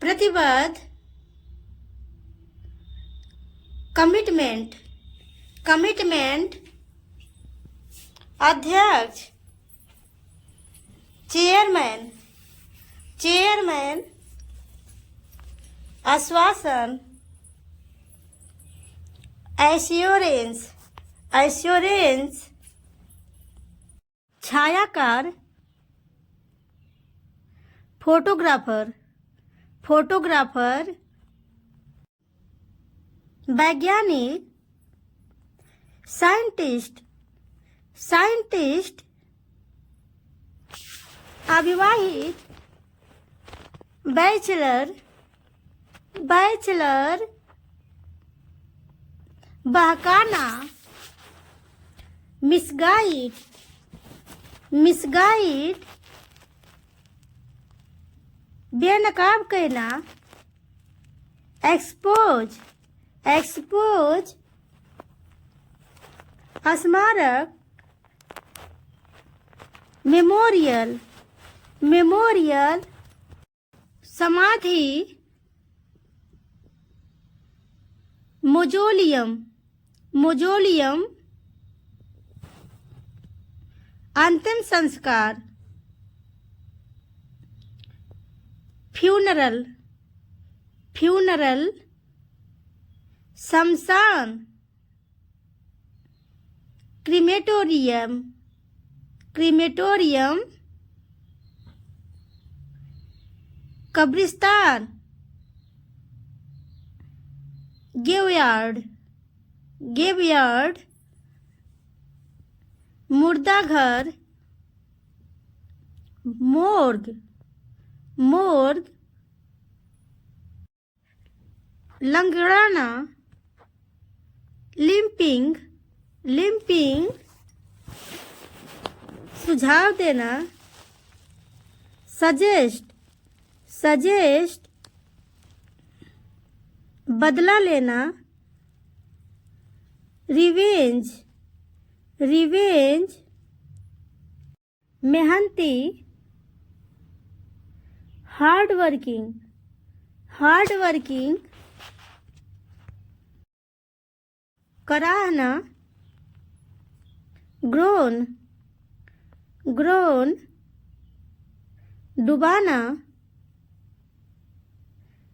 प्रतिबद्ध, commitment, commitment, अध्यक्ष, chairman, chairman, आश्वासन, एश्योरेंस, एश्योरेंस, छायाकार, फोटोग्राफर, फोटोग्राफर, वैज्ञानिक, साइंटिस्ट, साइंटिस्ट, अविवाहित, बैचलर, बैचलर, बहकाना, मिसगाइड, मिसगाइड, बेनकाब कहना, एक्सपोज, एक्सपोज, स्मारक, मेमोरियल, मेमोरियल, समाधि, मोजोलियम, मोजोलियम, अंतिम संस्कार, फ्यूनरल, फ्यूनरल, शमशान, क्रीमेटोरियम, क्रीमेटोरियम, कब्रिस्तान, ग्रेवयार्ड, ग्रेवयार्ड, मुर्दाघर, मोर्ग, मोर्ग, लंगड़ाना, लिम्पिंग, लिम्पिंग, सुझाव देना, सजेस्ट, सजेस्ट, बदला लेना, रिवेंज, रिवेंज, मेहनती, हार्ड वर्किंग, हार्ड वर्किंग, कराहना, ग्रोन, ग्रोन, डुबाना,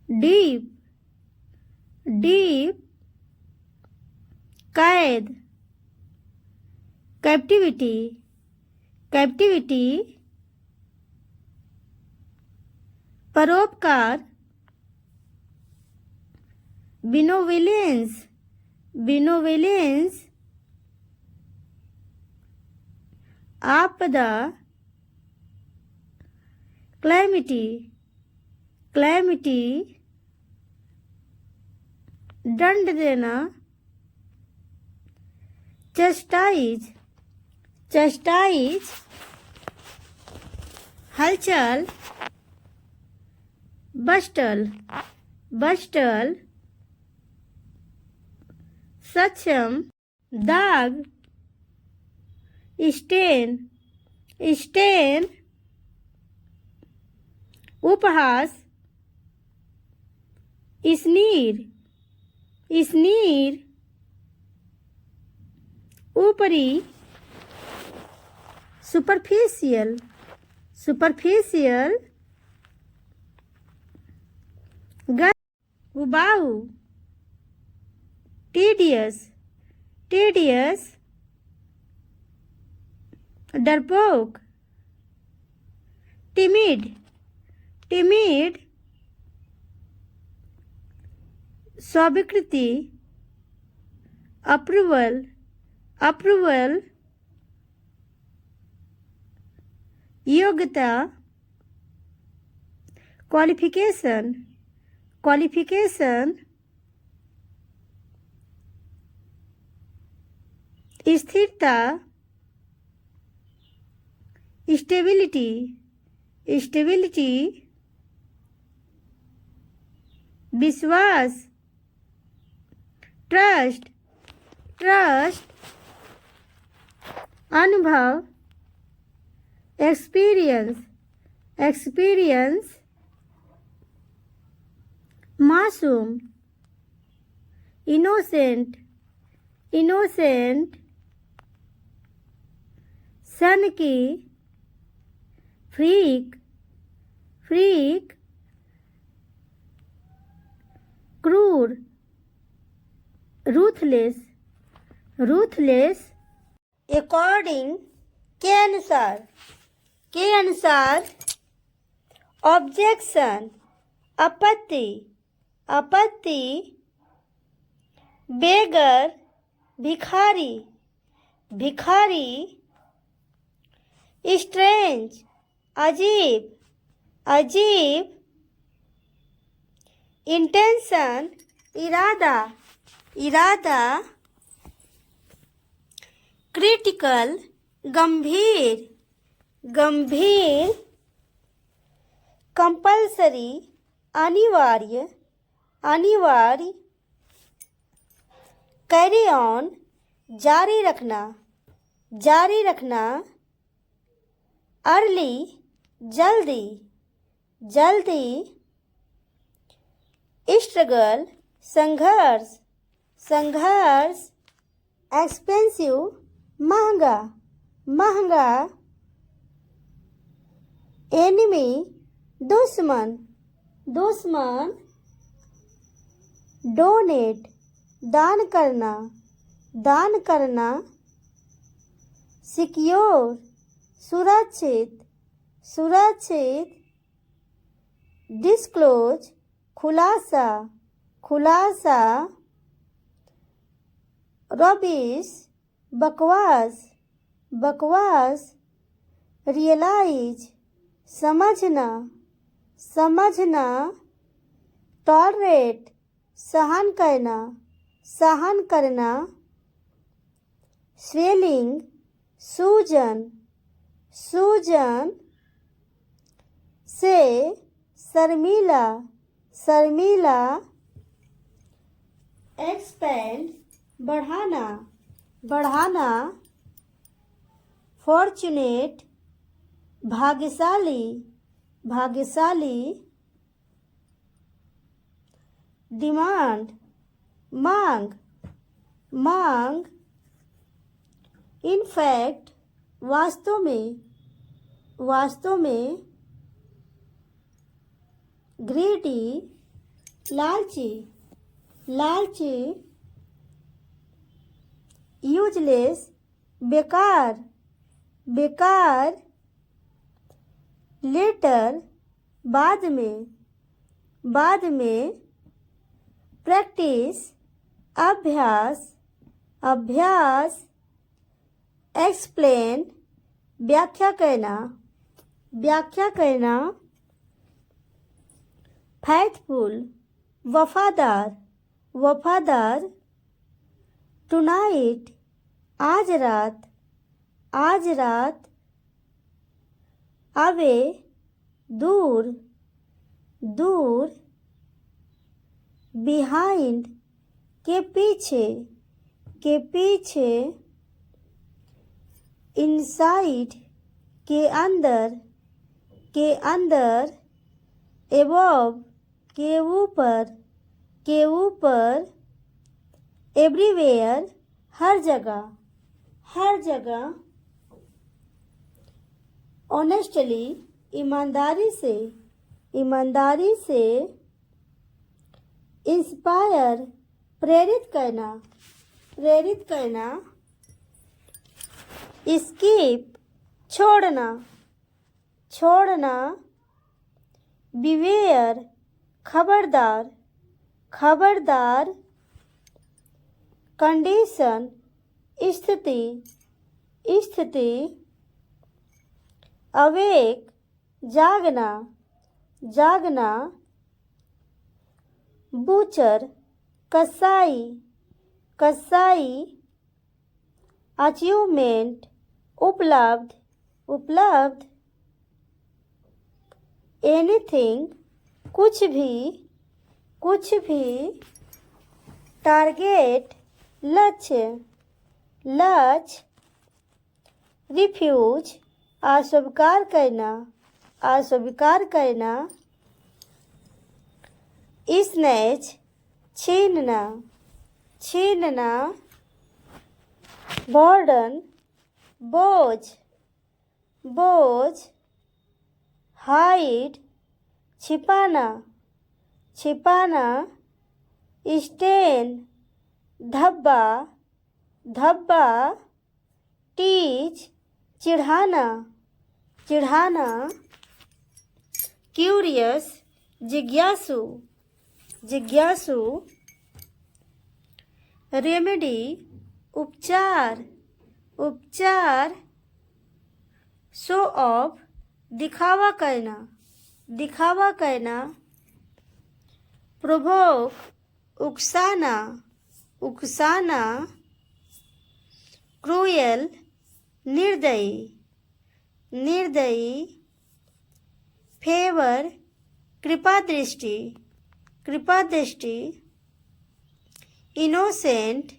डीप, डीप, कैद, कैप्टिविटी, कैप्टिविटी, परोपकार, बिनोविलेंस, बिनोविलेंस, आपदा, क्लैमिटी, क्लैमिटी, दंड देना, चस्टाइज, चस्टाइज, हलचल, बस्टल, बस्टल, सक्षम, दाग, स्टेन, स्टेन, उपहास, स्नीर, स्नीर, ऊपरी, सुपरफिशियल, सुपरफिशियल, उबाऊ, टीडियस, टीडियस, डरपोक, टिमिड, टिमिड, स्वीकृति, अप्रूवल, अप्रूवल, योग्यता, क्वालिफिकेशन, क्वालिफिकेशन, स्थिरता, स्टेबिलिटी, स्टेबिलिटी, विश्वास, ट्रस्ट, ट्रस्ट, अनुभव, एक्सपीरियंस, मासूम, इनोसेंट, सन की, फ्रीक, क्रूर, रूथलेस, अकॉर्डिंग, के अनुसार, ऑब्जेक्शन, आपत्ति, बेगर, भिखारी, स्ट्रेंज, अजीब, इंटेंशन, इरादा, क्रिटिकल, गंभीर, कंपल्सरी, अनिवार्य, कैरी ऑन, जारी रखना, अर्ली, जल्दी, स्ट्रगल, संघर्ष, एक्सपेंसिव, महंगा, एनिमी, दुश्मन, डोनेट, दान करना, सिक्योर, सुरक्षित, डिस्क्लोज, खुलासा, रबिश, बकवास, रियलाइज, समझना, टॉलरेट, सहन करना, स्वेलिंग, सूजन, से, शर्मीला, एक्सपेंड, बढ़ाना, फॉर्चुनेट, भाग्यशाली, डिमांड, मांग, इनफैक्ट, वास्तव में, ग्रीडी, लालची, यूजलेस, बेकार, लेटर, बाद में, प्रैक्टिस, अभ्यास, एक्सप्लेन, व्याख्या करना, फैथफुल, वफादार, टुनाइट, आज रात, अवे, दूर, बिहाइंड, के पीछे, इनसाइड, के अंदर, एबव, के ऊपर, एवरीवेयर, हर जगह, ऑनेस्टली, ईमानदारी से, इंस्पायर, प्रेरित करना, स्किप, छोड़ना, बिवेयर, खबरदार, कंडीशन, स्थिति, अवेक, जागना, बूचर, कसाई, अचीवमेंट, उपलब्ध, एनीथिंग, कुछ भी, टारगेट, लक्ष्य, लक्ष्य। रिफ्यूज, अस्वीकार करना, अस्वीकार करना। स्नैच, छीनना, छीनना। बर्डन, बोझ, बोझ। हाइड, छिपाना, छिपाना। स्टेन, धब्बा, धब्बा। टीच, चिढ़ाना, चिढ़ाना। क्यूरियस, जिज्ञासु, जिज्ञासु। रेमेडी, उपचार, उपचार। शो ऑफ, दिखावा करना, दिखावा करना। प्रोवोक, उकसाना, उकसाना। क्रूएल, निर्दयी, निर्दयी। फेवर, कृपा दृष्टि, कृपा दृष्टि। इनोसेंट,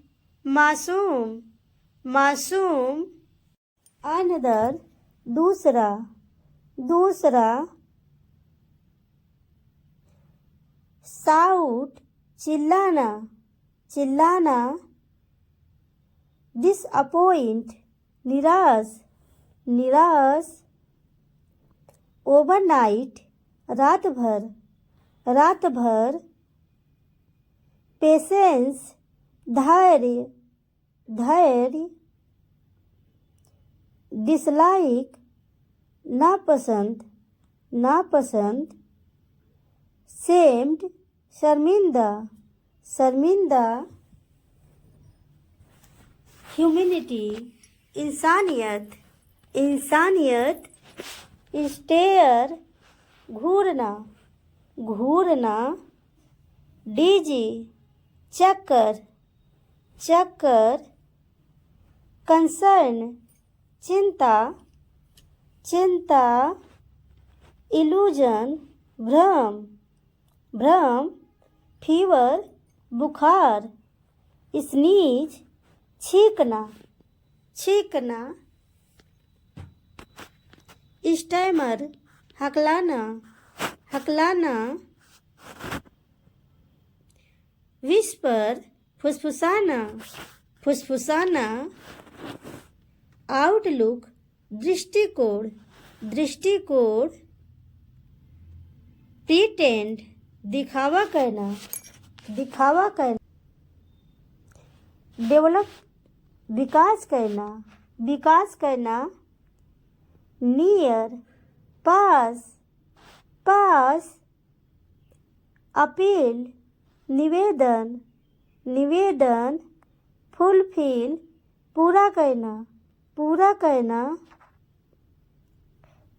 मासूम, मासूम। अनदर, दूसरा, दूसरा। साउट, चिल्लाना, चिल्लाना। डिसअपॉइंट, निराश, निराश। ओवरनाइट, रात भर, रात भर। पेशेंस, धैर्य, धैर्य। डिसलाइक, नापसंद, नापसंद। शेम्ड, शर्मिंदा, शर्मिंदा। ह्यूमैनिटी, इंसानियत, इंसानियत। स्टेयर, घूरना, घूरना। डीजी, चक्कर, चक्कर। कंसर्न, चिंता, चिंता। इल्यूजन, भ्रम, भ्रम। फीवर, बुखार। स्नीज, छींकना, छींकना। स्टैमर, हकलाना, हकलाना। विस्पर, फुसफुसाना, फुसफुसाना। आउटलुक, दृष्टिकोण, दृष्टिकोण। प्रीटेंड, दिखावा करना, दिखावा करना। डेवलप, विकास करना, विकास करना। नियर, पास, पास। अपील, निवेदन, निवेदन। फुलफिल, पूरा करना, पूरा करना।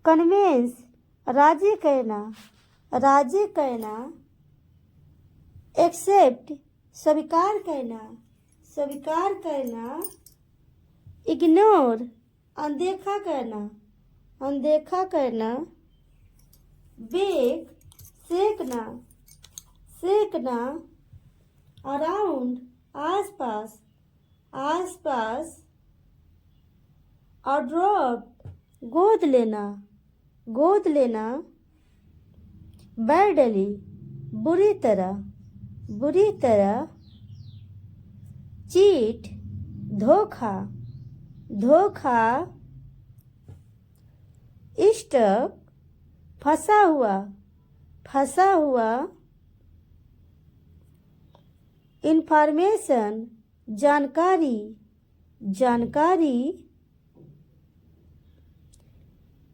कन्वेंस, राजी करना, राजी करना। एक्सेप्ट, स्वीकार करना, स्वीकार करना। इग्नोर, अनदेखा करना, अनदेखा करना। बेक, सेकना, सेकना। अराउंड, आसपास, आसपास। अड्रॉप्ट, गोद लेना, गोद लेना। बैडली, बुरी तरह, बुरी तरह। चीट, धोखा, धोखा। स्टक, फंसा हुआ, फंसा हुआ। इंफॉर्मेशन, जानकारी, जानकारी।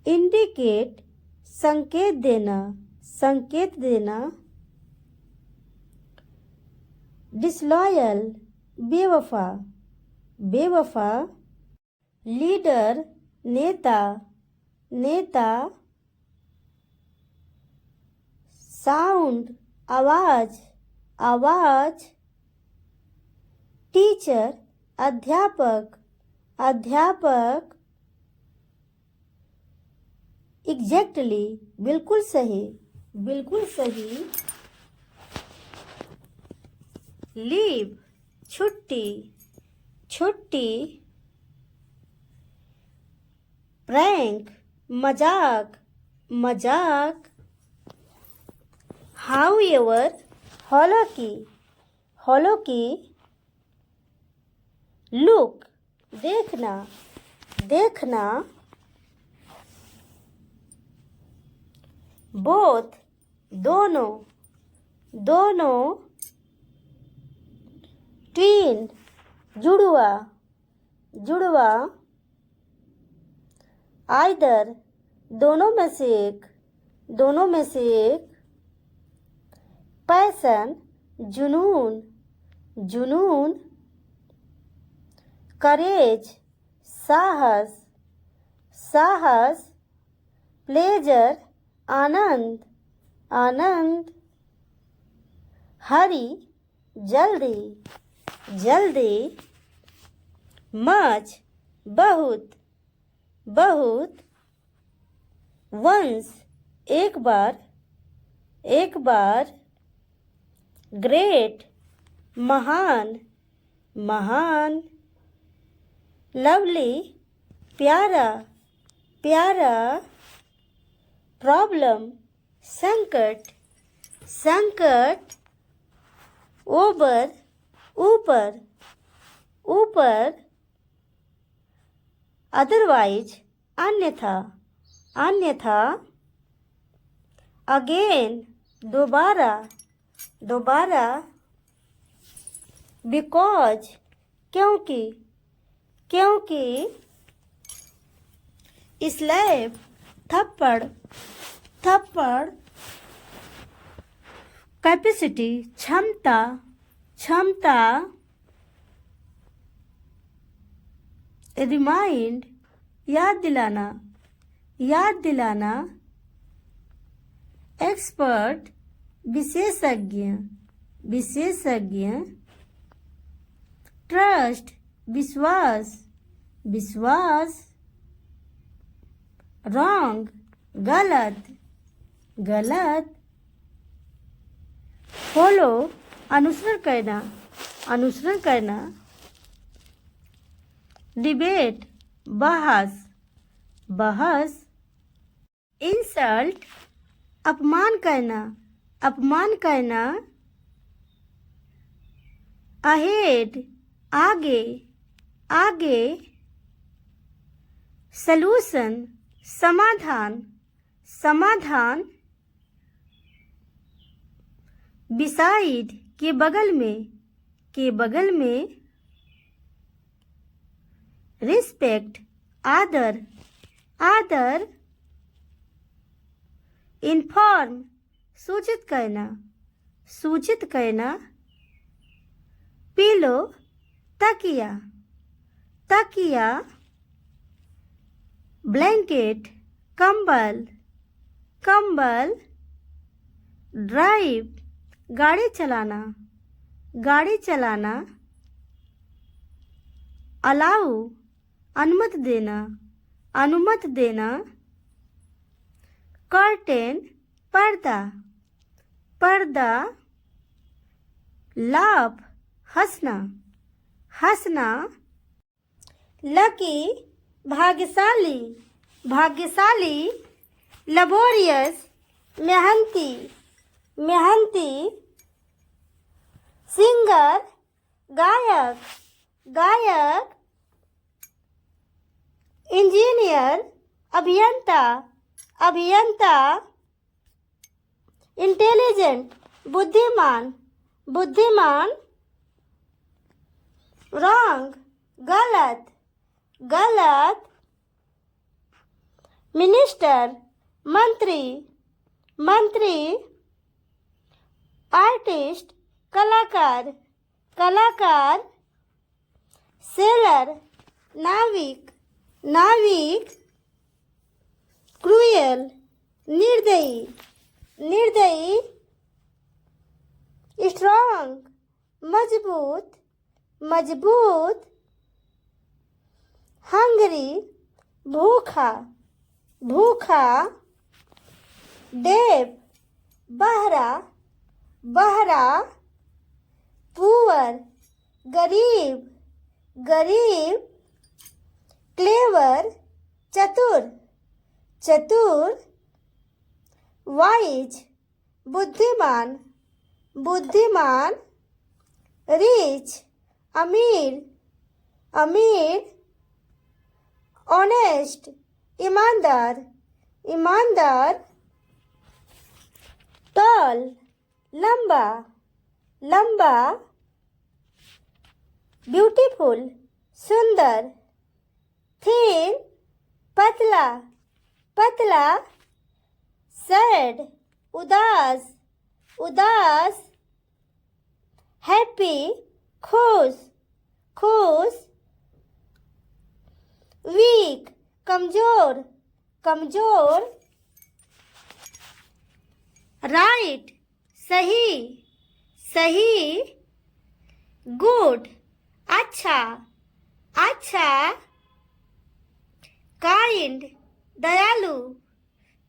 इंडिकेट, संकेत देना, संकेत देना। डिसलॉयल, बेवफा, बेवफा। लीडर, नेता, नेता। साउंड, आवाज, आवाज। टीचर, अध्यापक, अध्यापक। एग्जैक्टली, बिल्कुल सही, बिल्कुल सही। लीव, छुट्टी, छुट्टी, प्रैंक, मजाक, मजाक। हाउएवर, हालांकि, हालांकि। लुक, देखना, देखना। बोथ, दोनों, दोनों। ट्वीन, जुड़वा, जुड़वा। आइदर, दोनों में से एक, दोनों में से एक। पैशन, जुनून, जुनून। करेज, साहस, साहस। प्लेजर, आनंद, आनंद। हरी, जल्दी, जल्दी। मच, बहुत, बहुत। वंस, एक बार, एक बार। ग्रेट, महान, महान। लवली, प्यारा, प्यारा। प्रॉब्लम, संकट, संकट। ओवर, ऊपर, ऊपर। अदरवाइज, अन्यथा, अन्यथा। अगेन, दोबारा, दोबारा। बिकॉज, क्योंकि, क्योंकि। स्लैप, थप्पड़, थप्पड़। कैपेसिटी, क्षमता, क्षमता। रिमाइंड, याद दिलाना, याद दिलाना। एक्सपर्ट, विशेषज्ञ, विशेषज्ञ। ट्रस्ट, विश्वास, विश्वास। रॉन्ग, गलत, गलत। फॉलो, अनुसरण करना, अनुसरण करना। डिबेट, बहस, बहस। इंसल्ट, अपमान करना, अपमान करना। अहेड, आगे, आगे। सलूशन, समाधान, समाधान। बिसाइड, के बगल में, के बगल में। रिस्पेक्ट, आदर, आदर। इन्फॉर्म, सूचित करना, सूचित करना। पिलो, तकिया, तकिया। ब्लैंकेट, कंबल, कंबल। ड्राइव, गाड़ी चलाना, गाड़ी चलाना। अलाउ, अनुमति देना, अनुमति देना। कर्टेन, पर्दा, पर्दा। लाभ, हंसना, हंसना। लकी, भाग्यशाली, भाग्यशाली। लेबोरियस, मेहनती, मेहनती। सिंगर, गायक, गायक। इंजीनियर, अभियंता, अभियंता। इंटेलिजेंट, बुद्धिमान, बुद्धिमान। रॉन्ग, गलत, गलत। मिनिस्टर, मंत्री, मंत्री। आर्टिस्ट, कलाकार, कलाकार। सेलर, नाविक, नाविक। क्रूएल, निर्दयी, निर्दयी। स्ट्रॉन्ग, मजबूत, मजबूत। हंगरी, भूखा, भूखा। डेफ, बहरा, बहरा। पुअर, गरीब, गरीब, क्लेवर, चतुर, चतुर, वाइज, बुद्धिमान, बुद्धिमान, रिच, अमीर, अमीर, ऑनेस्ट, ईमानदार, ईमानदार, टॉल, लंबा, लंबा, ब्यूटीफुल, सुंदर, थिन, पतला, पतला, सैड, उदास, उदास, हैप्पी, खुश, खुश, वीक, कमजोर, कमजोर, राइट, सही, सही, गुड, अच्छा, अच्छा, काइंड, दयालु,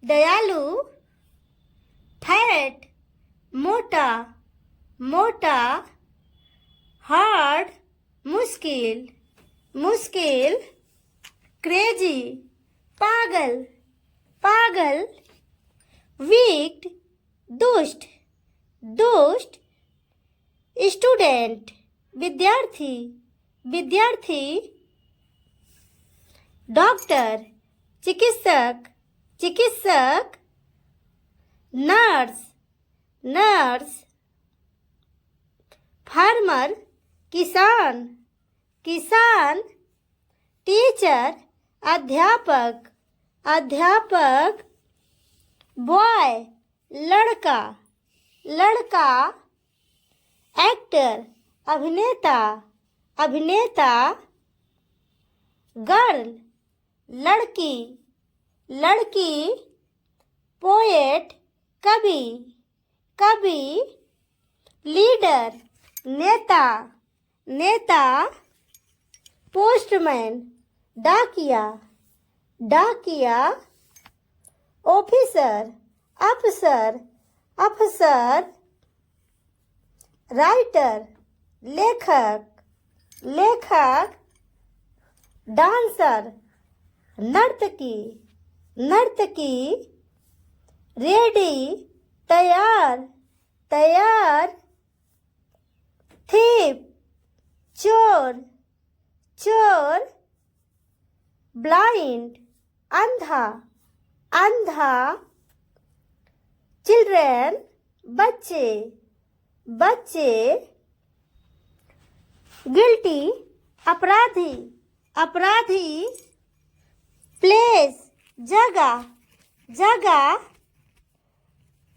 दयालु, फैट, मोटा, मोटा, हार्ड, मुश्किल, मुश्किल, क्रेजी, पागल, पागल, वीक, दुष्ट, दुष्ट, स्टूडेंट, विद्यार्थी, विद्यार्थी, डॉक्टर, चिकित्सक, चिकित्सक, नर्स, नर्स, फार्मर, किसान, किसान, टीचर, अध्यापक, अध्यापक, बॉय, लड़का, लड़का, एक्टर, अभिनेता, अभिनेता, गर्ल, लड़की, लड़की, पोएट, कवि, कवि, लीडर, नेता, नेता, पोस्टमैन, डाकिया, डाकिया, ऑफिसर, अफसर, अफसर, राइटर, लेखक, लेखक, डांसर, नर्तकी, नर्तकी, रेडी, तैयार, तैयार, थीप, चोर, चोर, ब्लाइंड, अंधा, अंधा, चिल्ड्रेन, बच्चे, बच्चे, गिल्टी, अपराधी, अपराधी, प्लेस, जगह, जगह,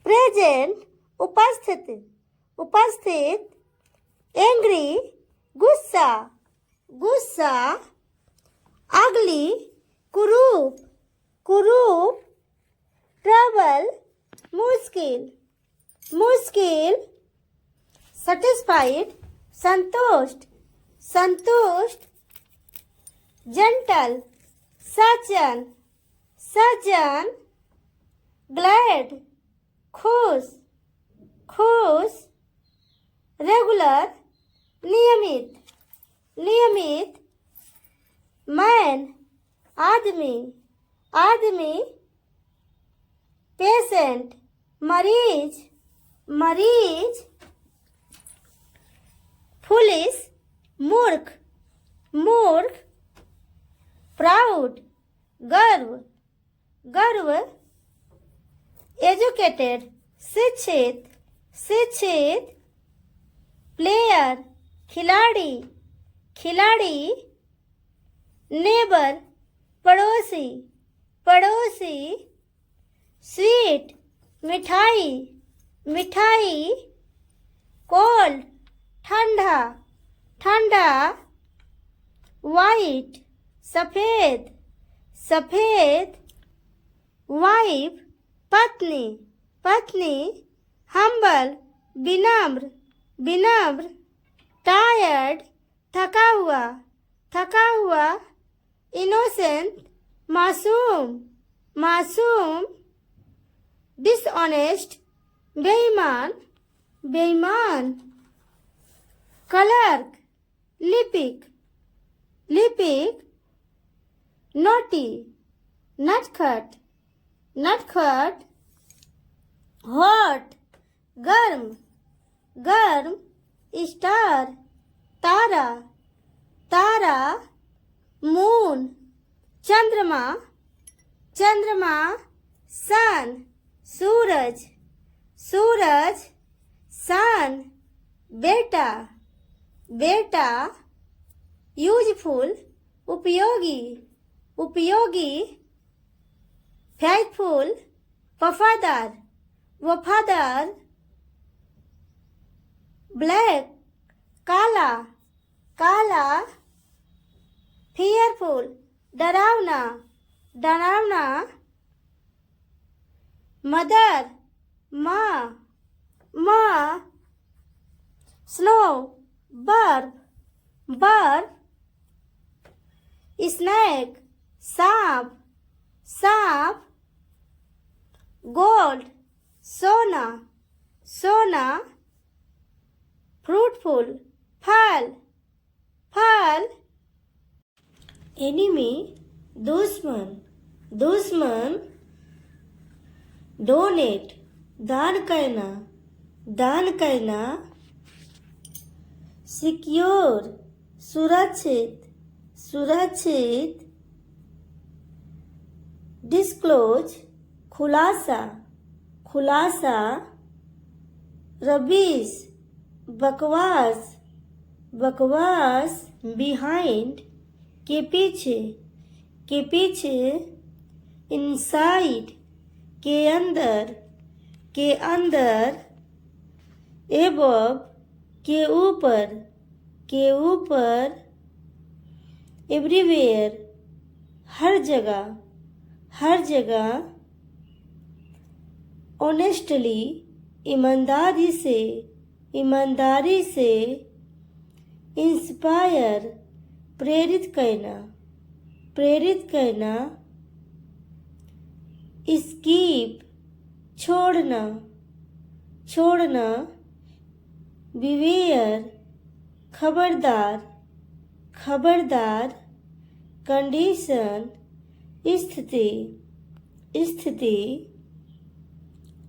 प्रेजेंट, उपस्थित, उपस्थित, एंग्री, गुस्सा, गुस्सा, अगली, कुरूप, कुरूप, ट्रबल, मुश्किल, मुश्किल, सेटिस्फाइड, संतुष्ट, संतुष्ट, जेंटल, सज्जन, सज्जन, ग्लैड, खुश, खुश, रेगुलर, नियमित, नियमित, मैन, आदमी, आदमी, पेशेंट, मरीज, मरीज, फुलिश, मूर्ख, मूर्ख, प्राउड, गर्व, गर्व, एजुकेटेड, शिक्षित, शिक्षित, प्लेयर, खिलाड़ी, खिलाड़ी, नेबर, पड़ोसी, पड़ोसी, स्वीट, मिठाई, मिठाई, कोल्ड, ठंडा, ठंडा, वाइट, सफ़ेद, सफ़ेद, वाइफ, पत्नी, पत्नी, हम्बल, विनम्र, विनम्र, टायर्ड, थका हुआ, थका हुआ, इनोसेंट, मासूम, मासूम, डिसऑनेस्ट, बेईमान, बेईमान, क्लर्क, लिपिक, लिपिक, नोटी, नटखट, नटखट, हॉट, गर्म, गर्म, स्टार, तारा, तारा, मून, चंद्रमा, चंद्रमा, सन, सूरज, सूरज, सन, बेटा, बेटा, यूजफुल, उपयोगी, उपयोगी, फेथफुल, वफादार, वफादार, ब्लैक, काला, काला, फियरफुल, डरावना, डरावना, मदर, माँ, माँ, स्नो, बर्फ, बर्फ, स्नैक, सांप, सांप, गोल्ड, सोना, सोना, फ्रूटफुल, फल, फल, एनिमी, दुश्मन, दुश्मन, डोनेट, दान करना, दान करना, सिक्योर, सुरक्षित, सुरक्षित, डिस्क्लोज, खुलासा, खुलासा, रबीश, बकवास, बकवास, बिहाइंड, के पीछे, के पीछे, इनसाइड, के अंदर, के अंदर, एबव, के ऊपर, के ऊपर, एवरीवेयर, हर जगह, हर जगह, ऑनेस्टली, ईमानदारी से, ईमानदारी से, इंस्पायर, प्रेरित करना, प्रेरित करना, स्कीप, छोड़ना, छोड़ना, बिवेयर, खबरदार, खबरदार, कंडीशन, स्थिति, स्थिति,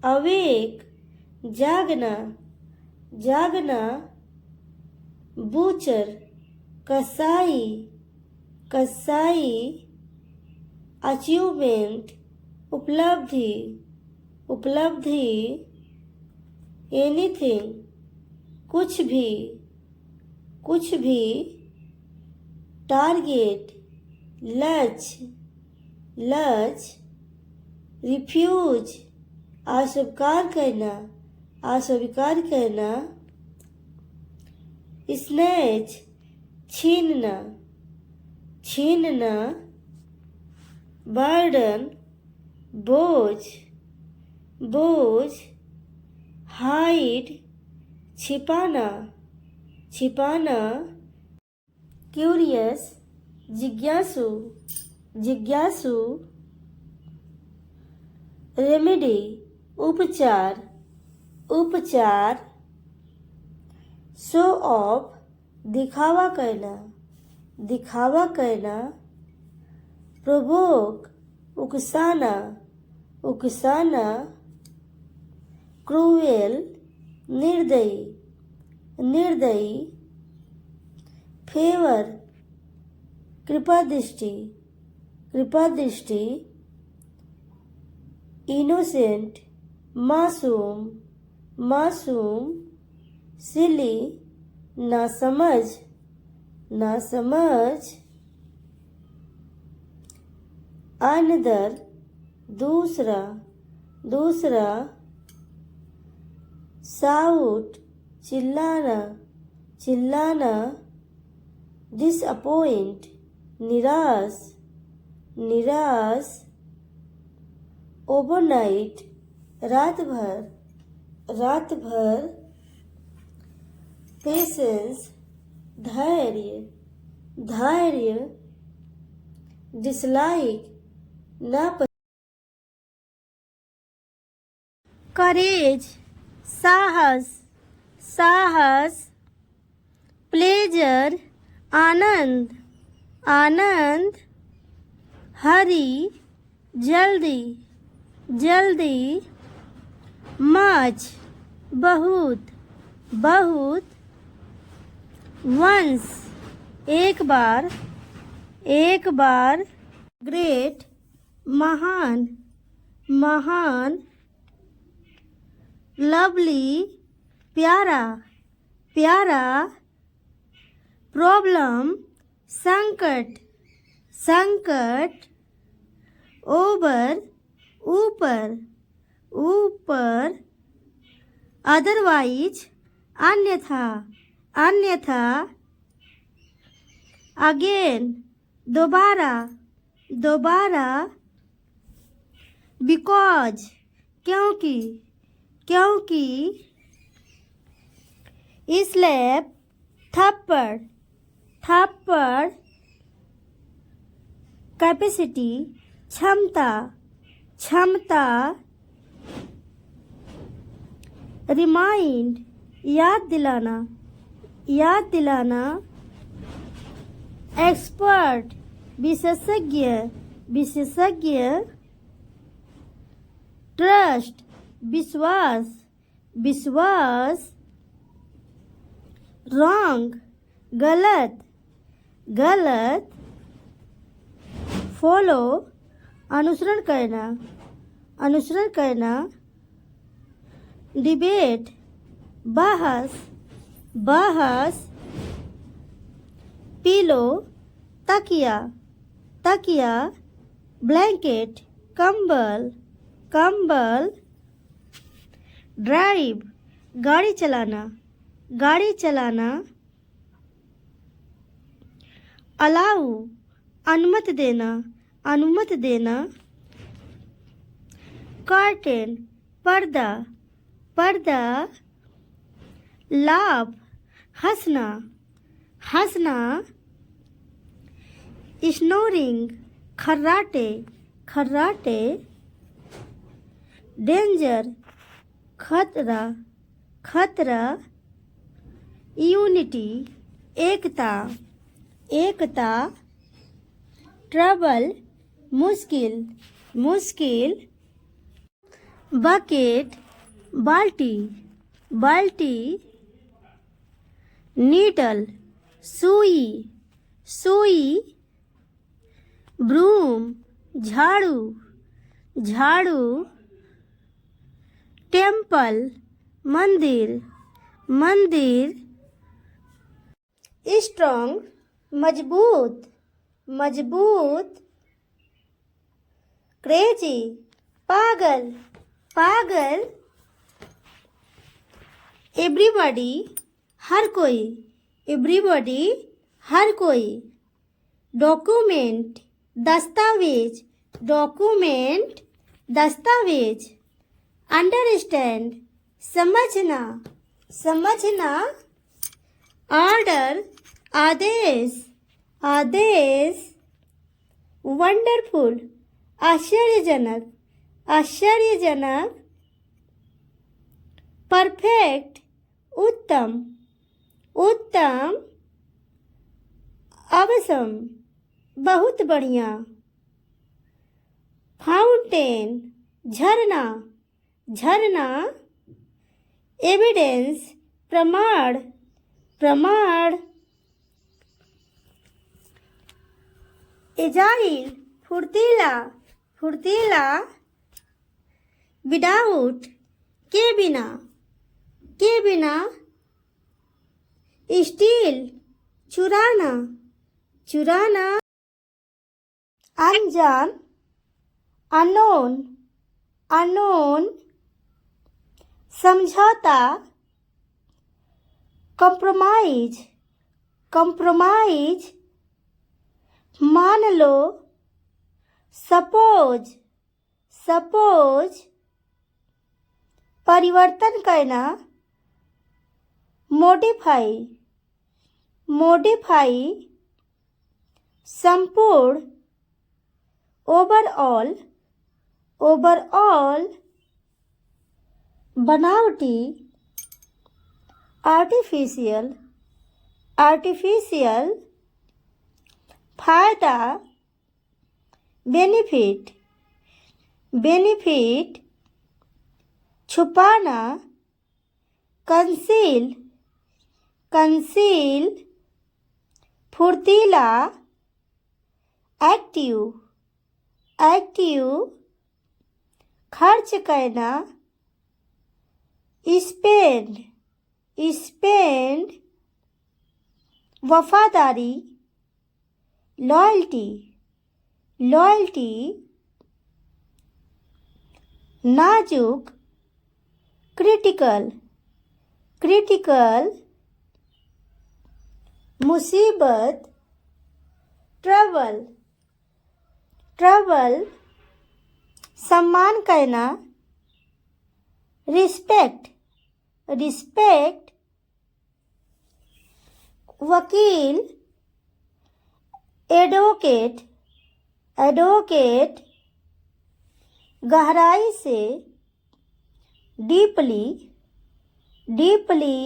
अवेक, जागना, जागना, बूचर, कसाई, कसाई, अचीवमेंट, उपलब्धि, उपलब्धि, एनीथिंग, कुछ भी, कुछ भी, टारगेट, लक्ष्य, लक्ष्य, रिफ्यूज, अस्वीकार करना, अस्वीकार करना, स्नैच, छीनना, छीनना, बर्डन, बोझ, बोझ, हाइड, छिपाना, छिपाना, क्यूरियस, जिज्ञासु, जिज्ञासु, रेमेडी, उपचार, उपचार, शो ऑफ, दिखावा करना, दिखावा करना, प्रोवोक, उकसाना, उकसाना, क्रूएल, निर्दयी, निर्दयी, फेवर, कृपा दृष्टि, कृपा दृष्टि, इनोसेंट, मासूम, मासूम, सिली, नासमझ, नासमझ, अनदर, दूसरा, दूसरा, साउट, चिल्लाना, चिल्लाना, डिसअपॉइंट, निराश, निराश, ओवरनाइट, रात भर, रात भर, पेशेंस, धैर्य, धैर्य, डिसलाइक, नापसंद, करेज, साहस, साहस, प्लेजर, आनंद, आनंद, हरी, जल्दी, जल्दी, मच, बहुत, बहुत, वंस, एक बार, एक बार, ग्रेट, महान, महान, लवली, प्यारा, प्यारा, प्रॉब्लम, संकट, संकट, ओवर, ऊपर, ऊपर, अदरवाइज, अन्यथा, अन्यथा, अगेन, दोबारा, दोबारा, बिकॉज, क्योंकि, क्योंकि, स्लैप, थप्पड़, थप्पड़, कैपेसिटी, क्षमता, क्षमता, रिमाइंड, याद दिलाना, याद दिलाना, एक्सपर्ट, विशेषज्ञ, विशेषज्ञ, ट्रस्ट, विश्वास, विश्वास, रॉन्ग, गलत, गलत, फॉलो, अनुसरण करना, अनुसरण करना, डिबेट, बहस, बहस, पिलो, तकिया, तकिया, ब्लैंकेट, कंबल, कंबल, ड्राइव, गाड़ी चलाना, गाड़ी चलाना, अलाउ, अनुमति देना, अनुमति देना, कर्टेन, पर्दा, पर्दा, लाभ, हंसना, हंसना, स्नोरिंग, खर्राटे, खर्राटे, डेंजर, खतरा, खतरा, यूनिटी, एकता, एकता, ट्रबल, मुश्किल, मुश्किल, बकेट, बाल्टी, बाल्टी, नीडल, सुई, सुई, ब्रूम, झाड़ू, झाड़ू, टेम्पल, मंदिर, मंदिर, स्ट्रॉन्ग, मजबूत, मजबूत, क्रेजी, पागल, पागल, एवरीबॉडी, हर कोई, एवरीबॉडी, हर कोई, डॉक्यूमेंट, दस्तावेज, डॉक्यूमेंट, दस्तावेज, अंडरस्टैंड, समझना, समझना, ऑर्डर, आदेश, आदेश, वंडरफुल, आश्चर्यजनक, आश्चर्यजनक, परफेक्ट, उत्तम, उत्तम, अवसम, बहुत बढ़िया, फाउंटेन, झरना, झरना, एविडेंस, प्रमाण, प्रमाण, एजाइल, फुर्तीला, फुर्तीला, विदाउट, के बिना, के बिना, स्टील, चुराना, चुराना, अनजान, अननोन, अननोन, समझौता, कंप्रोमाइज, कंप्रोमाइज, मान लो, सपोज, सपोज, परिवर्तन करना, मॉडिफाई, मॉडिफाई, संपूर्ण, ओवरऑल, ओवरऑल, बनावटी, आर्टिफिशियल, आर्टिफिशियल, फायदा, बेनिफिट, बेनिफिट, छुपाना, कंसील, कंसील, फुर्तीला, एक्टिव, एक्टिव, खर्च करना, स्पेंड, स्पेंड, वफादारी, लॉयल्टी, लॉयल्टी, नाजुक, क्रिटिकल, क्रिटिकल, मुसीबत, ट्रबल, ट्रबल, सम्मान करना, रिस्पेक्ट, रिस्पेक्ट, वकील, एडवोकेट, एडवोकेट, गहराई से, डीपली, डीपली,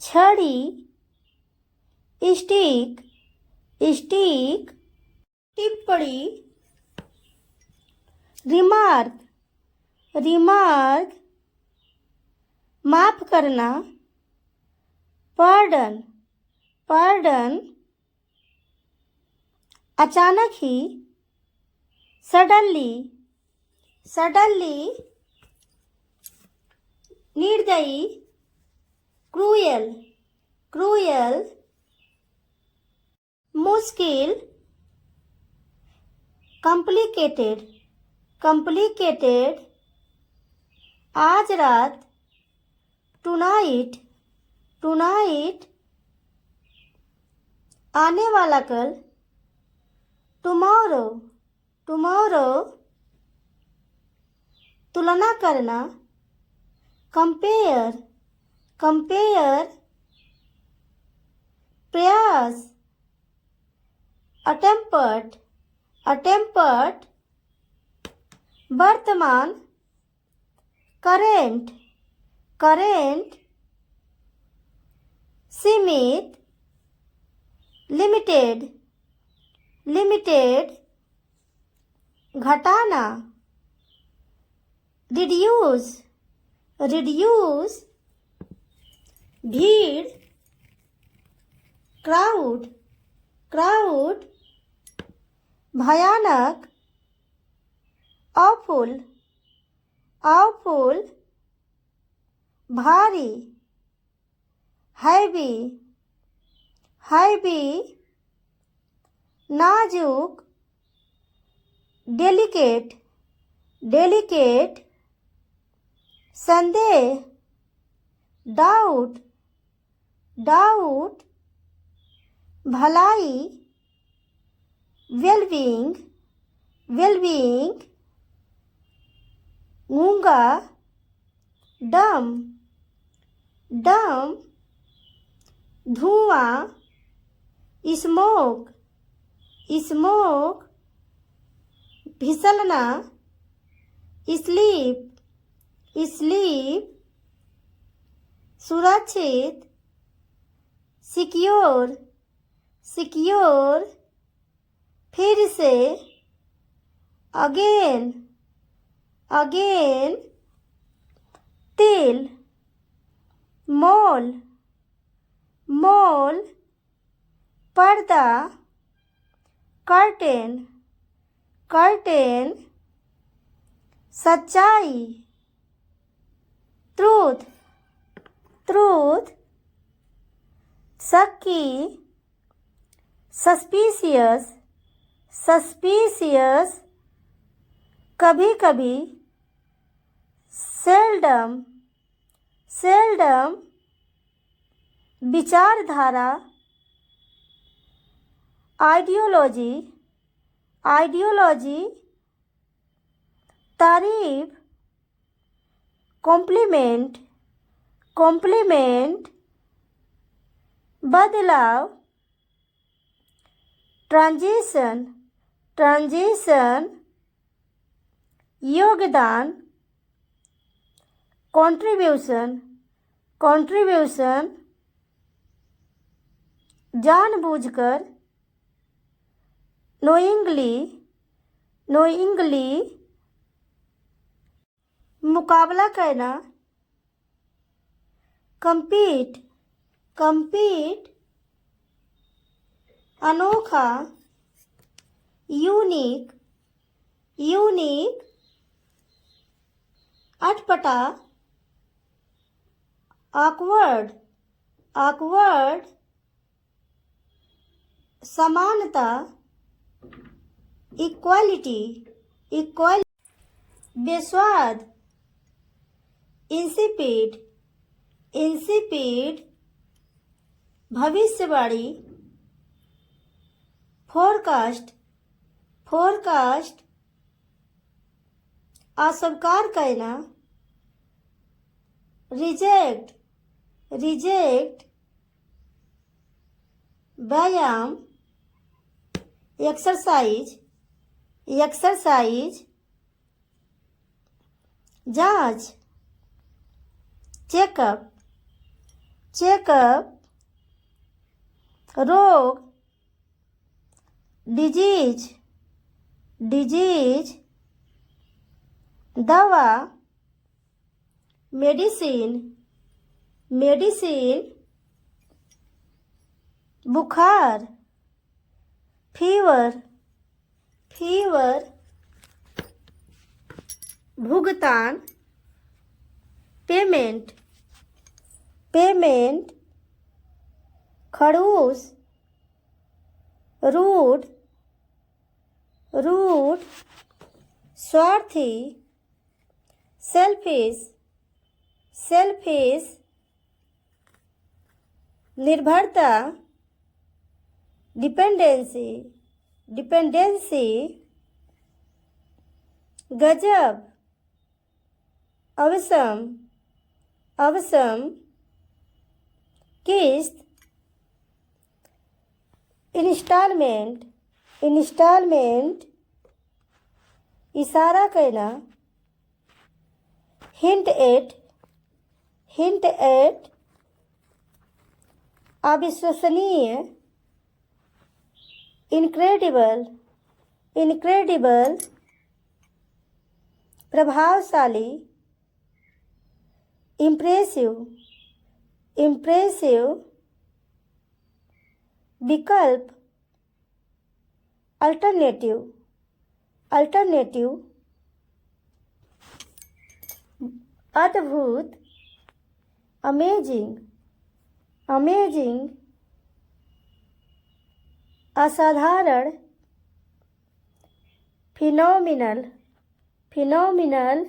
छड़ी, स्टिक, स्टिक, टिप्पणी, रिमार्क, रिमार्क, माफ करना, पार्डन, पार्डन, अचानक ही, सडनली, सडनली, निर्दयी, क्रूयल, क्रूयल, मुश्किल, कॉम्प्लिकेटेड, कॉम्प्लिकेटेड, आज रात, टुनाइट, टुनाइट, आने वाला कल, टुमारो, टुमारो, तुलना करना, कंपेयर, कंपेयर, प्रयास, अटेम्पर्ट, अटेम्पर्ट, वर्तमान, करेंट, करेंट, सीमित, लिमिटेड, लिमिटेड, घटाना, रिड्यूस, रिड्यूस, भीड़, क्राउड, क्राउड, भयानक, ऑफुल, ऑफुल, भारी, हैवी, हैवी, नाजुक, डेलिकेट, डेलिकेट, संदेह, डाउट, डाउट, भलाई, वेलबींग, वेलबींग, गूंगा, डम, डम, धुआं, स्मोक, स्मोक, फिसलना, स्लीप, स्लीप, सुरक्षित, सिक्योर, सिक्योर, फिर से, अगेन, अगेन, तिल, मॉल, मॉल, पर्दा, कर्टेन, कर्टेन, सच्चाई, ट्रूथ, ट्रूथ, शक्की, सस्पिशियस, सस्पिशियस, कभी कभी, सेल्डम, सेल्डम, विचारधारा, आइडियोलॉजी, आइडियोलॉजी, तारीफ, कॉम्प्लीमेंट, कॉम्प्लीमेंट, बदलाव, ट्रांजिशन, ट्रांजिशन, योगदान, कंट्रीब्यूशन, कंट्रीब्यूशन, जानबूझकर, knowingly, knowingly, मुकाबला करना, compete, compete, अनोखा, यूनिक, यूनिक, अटपटा, awkward, awkward, समानता, इक्वालिटी, इक्वालिटी, बेस्वाद, इंसिपिड, इंसिपिड, भविष्यवाणी, फोरकास्ट, फोरकास्ट, अस्वीकार करना, रिजेक्ट, रिजेक्ट, व्यायाम, एक्सरसाइज, एक्सरसाइज, जांच, चेकअप, चेकअप, रोग, डिजीज, डिजीज, दवा, मेडिसिन, मेडिसिन, बुखार, फीवर, फीवर, भुगतान, पेमेंट, पेमेंट, खड़ूस, रूट, रूट, स्वार्थी, सेल्फिश, सेल्फिश, निर्भरता, डिपेंडेंसी, डिपेंडेंसी, गजब, अवसम, अवसम, किस्त, इंस्टॉलमेंट, इंस्टॉलमेंट, इशारा करना, हिंट एट, हिंट एट, अविश्वसनीय, इनक्रेडिबल, इनक्रेडिबल, प्रभावशाली, इम्प्रेसिव, इम्प्रेसिव, विकल्प, अल्टरनेटिव, अल्टरनेटिव, अद्भुत, अमेजिंग, अमेजिंग, असाधारण, फिनोमिनल, फिनोमिनल,